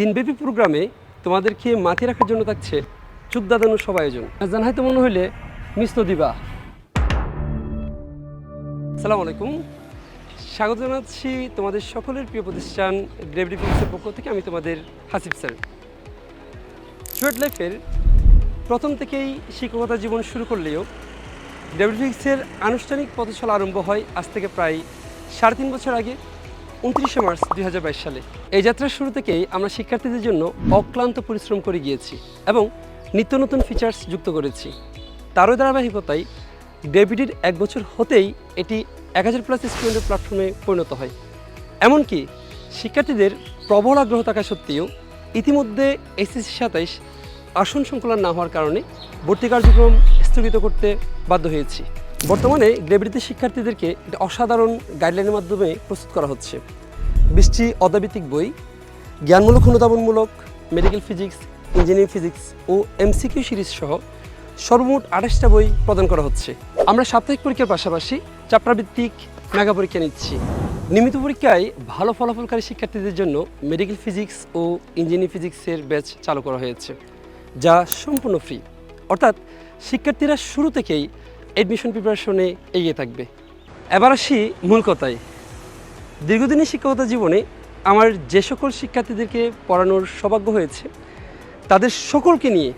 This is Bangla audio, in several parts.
দিনব্যাপী প্রোগ্রামে তোমাদেরকে মাতিয়ে রাখার জন্য থাকছে চোখ দাদানোর সব আয়োজন। জানাইতে মনে হইলে মিস দিবা। আসসালামু আলাইকুম, স্বাগত জানাচ্ছি তোমাদের সকলের প্রিয় প্রতিষ্ঠান গ্রেভিটি ফিজিক্সের পক্ষ থেকে। আমি তোমাদের হাসিফ স্যার। স্টুডেন্ট লাইফের প্রথম থেকেই শিক্ষকতা জীবন শুরু করলেও গ্রেভিটি ফিজিক্সের আনুষ্ঠানিক পথচলা আরম্ভ হয় আজ থেকে প্রায় 3.5 বছর আগে, 29শে মার্চ 2022 সালে। এই যাত্রার শুরু থেকেই আমরা শিক্ষার্থীদের জন্য অক্লান্ত পরিশ্রম করে গিয়েছি এবং নিত্য নতুন ফিচার্স যুক্ত করেছি। তারও ধারাবাহিকতায় গ্রেভিটির 1 বছর হতেই এটি 1000+ স্টুডেন্টের প্ল্যাটফর্মে পরিণত হয়। এমনকি শিক্ষার্থীদের প্রবল আগ্রহ থাকা সত্ত্বেও ইতিমধ্যে এসএসসি 27 আসন সংকুলন না হওয়ার কারণে ভর্তি কার্যক্রম স্থগিত করতে বাধ্য হয়েছি। বর্তমানে গ্রেভিটিতে শিক্ষার্থীদেরকে একটা অসাধারণ গাইডলাইনের মাধ্যমে প্রস্তুত করা হচ্ছে। 20টি অধ্যায়ভিত্তিক বই, জ্ঞানমূলক অনুধাবনমূলক, মেডিকেল ফিজিক্স, ইঞ্জিনিয়ারিং ফিজিক্স ও এমসিকিউ সিরিজ সহ সর্বমোট 28টা বই প্রদান করা হচ্ছে। আমরা সাপ্তাহিক পরীক্ষার পাশাপাশি চ্যাপ্টারভিত্তিক মেগা পরীক্ষা নিচ্ছি। নিয়মিত পরীক্ষায় ভালো ফলাফলকারী শিক্ষার্থীদের জন্য মেডিকেল ফিজিক্স ও ইঞ্জিনিয়ারিং ফিজিক্সের ব্যাচ চালু করা হয়েছে, যা সম্পূর্ণ ফ্রি। অর্থাৎ শিক্ষার্থীরা শুরু থেকেই অ্যাডমিশন প্রিপারেশনে এগিয়ে থাকবে। এবার আসি মূল কথায়। দীর্ঘদিনের শিক্ষকতা জীবনে আমার যে সকল শিক্ষার্থীদেরকে পড়ানোর সৌভাগ্য হয়েছে, তাদের সকলকে নিয়ে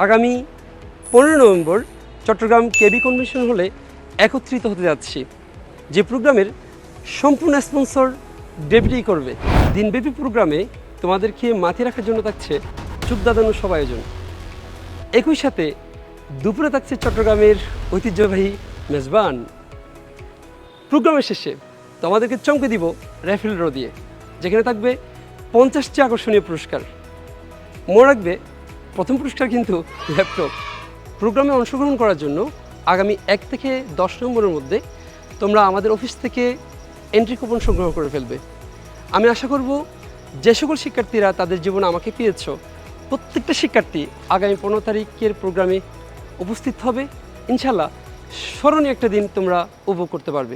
আগামী 15 নভেম্বর চট্টগ্রাম কেবি কনভেনশন হলে একত্রিত হতে যাচ্ছি, যে প্রোগ্রামের সম্পূর্ণ স্পন্সর গ্রেভিটি করবে। দিনব্যাপী প্রোগ্রামে তোমাদেরকে মাতিয়ে রাখার জন্য থাকছে চোখ দাদানোর সব আয়োজন। একই সাথে দুপুরে থাকছে চট্টগ্রামের ঐতিহ্যবাহী মেজবান। প্রোগ্রামের শেষে তোমাদেরকে চমকে দিব র্যাফেল ড্র দিয়ে, যেখানে থাকবে 50টি আকর্ষণীয় পুরস্কার। মনে রাখবে, প্রথম পুরস্কার কিন্তু ল্যাপটপ। প্রোগ্রামে অংশগ্রহণ করার জন্য আগামী 1 থেকে 10 নম্বরের মধ্যে তোমরা আমাদের অফিস থেকে এন্ট্রি কুপন সংগ্রহ করে ফেলবে। আমি আশা করব যে সকল শিক্ষার্থীরা তাদের জীবনে আমাকে পেয়েছ, প্রত্যেকটা শিক্ষার্থী আগামী 15 তারিখের প্রোগ্রামে উপস্থিত হবে। ইনশাল্লাহ স্মরণীয় একটা দিন তোমরা উপভোগ করতে পারবে।